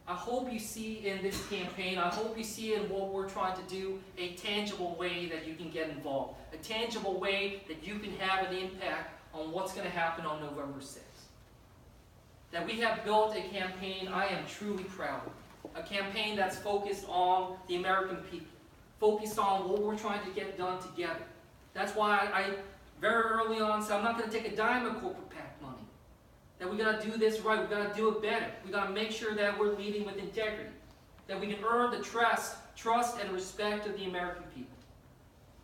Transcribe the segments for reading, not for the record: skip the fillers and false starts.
I hope you see in this campaign, I hope you see in what we're trying to do, a tangible way that you can get involved. A tangible way that you can have an impact on what's going to happen on November 6th. That we have built a campaign I am truly proud of. A campaign that's focused on the American people. Focused on what we're trying to get done together. That's why I very early on said I'm not going to take a dime of corporate PAC money. That we got to do this right. We got to do it better. We got to make sure that we're leading with integrity. That we can earn the trust and respect of the American people.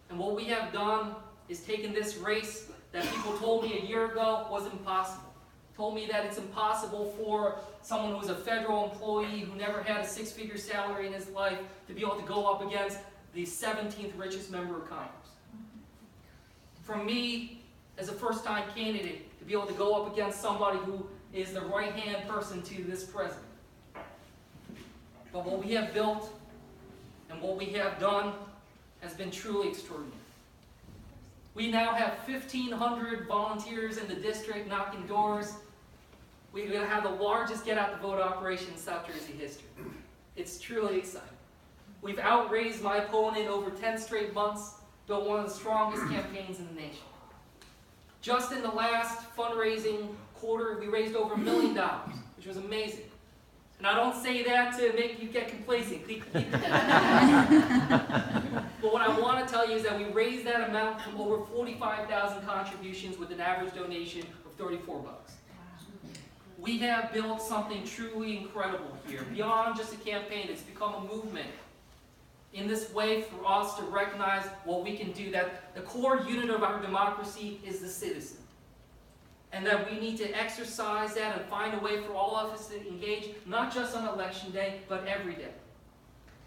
And what we have done is taken this race that people told me a year ago was impossible. Told me that it's impossible for someone who's a federal employee who never had a six-figure salary in his life to be able to go up against the 17th richest member of Congress. For me, as a first-time candidate, to be able to go up against somebody who is the right-hand person to this president. But what we have built and what we have done has been truly extraordinary. We now have 1,500 volunteers in the district knocking doors. We're going to have the largest get-out-the-vote operation in South Jersey history. It's truly exciting. We've outraised my opponent over 10 straight months, built one of the strongest campaigns in the nation. Just in the last fundraising quarter, we raised over $1 million, which was amazing. And I don't say that to make you get complacent. But what I want to tell you is that we raised that amount from over 45,000 contributions with an average donation of $34. We have built something truly incredible here. Beyond just a campaign, it's become a movement. In this way, for us to recognize what we can do, that the core unit of our democracy is the citizen. And that we need to exercise that and find a way for all of us to engage, not just on Election Day, but every day.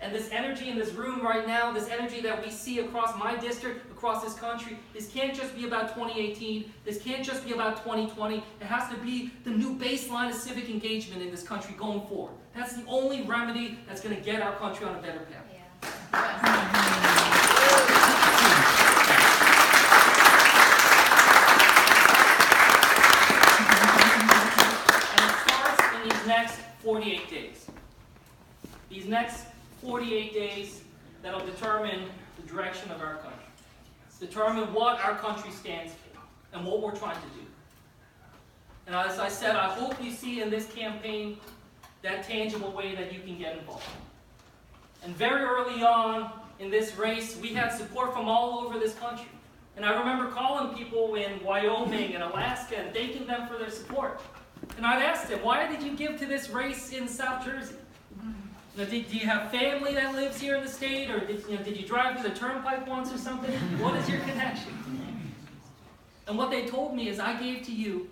And this energy in this room right now, this energy that we see across my district, across this country, this can't just be about 2018, this can't just be about 2020, it has to be the new baseline of civic engagement in this country going forward. That's the only remedy that's going to get our country on a better path. And it starts in these next 48 days. These next 48 days that'll determine the direction of our country. Determine what our country stands for and what we're trying to do. And as I said, I hope you see in this campaign that tangible way that you can get involved. And very early on in this race, we had support from all over this country. And I remember calling people in Wyoming and Alaska and thanking them for their support. And I'd ask them, why did you give to this race in South Jersey? Now, do you have family that lives here in the state? Or did you drive through the turnpike once or something? What is your connection? And what they told me is, I gave to you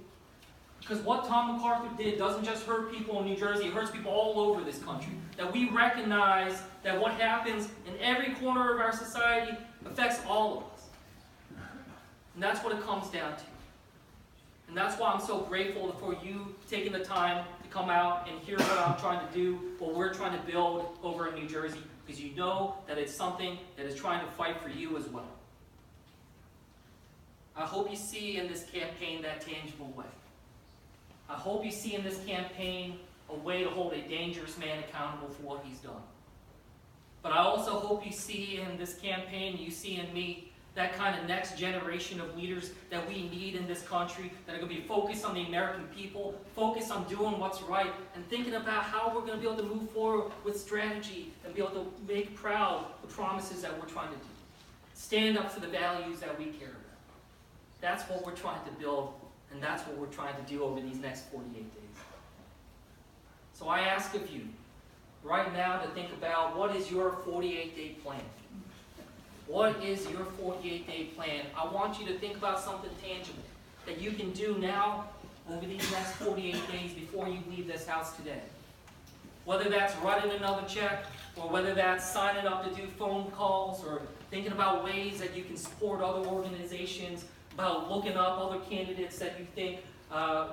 because what Tom MacArthur did doesn't just hurt people in New Jersey, it hurts people all over this country. That we recognize that what happens in every corner of our society affects all of us. And that's what it comes down to. And that's why I'm so grateful for you taking the time to come out and hear what I'm trying to do, what we're trying to build over in New Jersey, because you know that it's something that is trying to fight for you as well. I hope you see in this campaign that tangible way. I hope you see in this campaign a way to hold a dangerous man accountable for what he's done. But I also hope you see in this campaign, you see in me, that kind of next generation of leaders that we need in this country, that are going to be focused on the American people, focused on doing what's right, and thinking about how we're going to be able to move forward with strategy and be able to make proud the promises that we're trying to do. Stand up for the values that we care about. That's what we're trying to build, and that's what we're trying to do over these next 48 days. So I ask of you, right now, to think about what is your 48-day plan. What is your 48-day plan? I want you to think about something tangible that you can do now over these next 48 days before you leave this house today. Whether that's writing another check, or whether that's signing up to do phone calls, or thinking about ways that you can support other organizations, about looking up other candidates that you think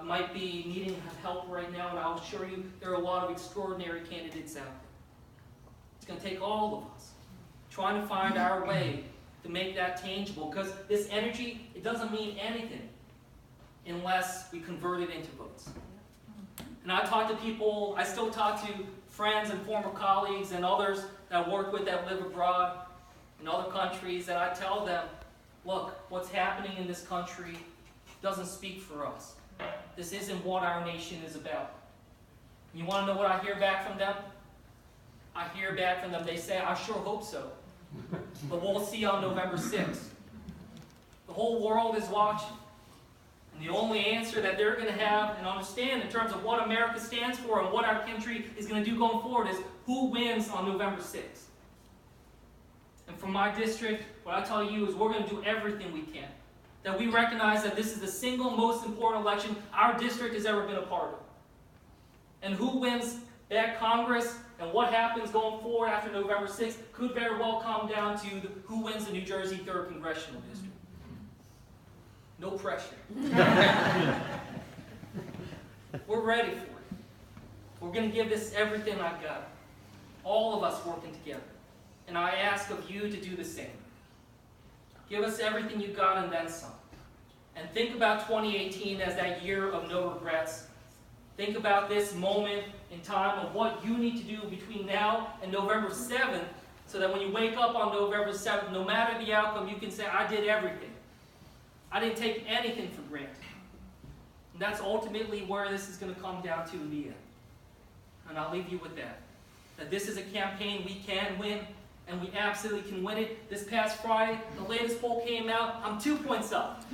might be needing help right now, and I'll assure you there are a lot of extraordinary candidates out there. It's going to take all of us trying to find our way to make that tangible, because this energy, it doesn't mean anything unless we convert it into votes. And I talk to people, I still talk to friends and former colleagues and others that I work with that live abroad in other countries, that I tell them, look, what's happening in this country doesn't speak for us. This isn't what our nation is about. You want to know what I hear back from them? I hear back from them, they say, I sure hope so. But we'll see on November 6th. The whole world is watching. And the only answer that they're going to have and understand in terms of what America stands for and what our country is going to do going forward is who wins on November 6th. And from my district, what I tell you is we're going to do everything we can. That we recognize that this is the single most important election our district has ever been a part of. And who wins that Congress and what happens going forward after November 6th could very well come down to who wins the New Jersey 3rd Congressional District. No pressure. We're ready for it. We're going to give this everything I've got. All of us working together. And I ask of you to do the same. Give us everything you got and then some. And think about 2018 as that year of no regrets. Think about this moment in time of what you need to do between now and November 7th so that when you wake up on November 7th, no matter the outcome, you can say, I did everything. I didn't take anything for granted. And that's ultimately where this is going to come down to in the end. And I'll leave you with that. That this is a campaign we can win, and we absolutely can win it. This past Friday, the latest poll came out. I'm 2 points up.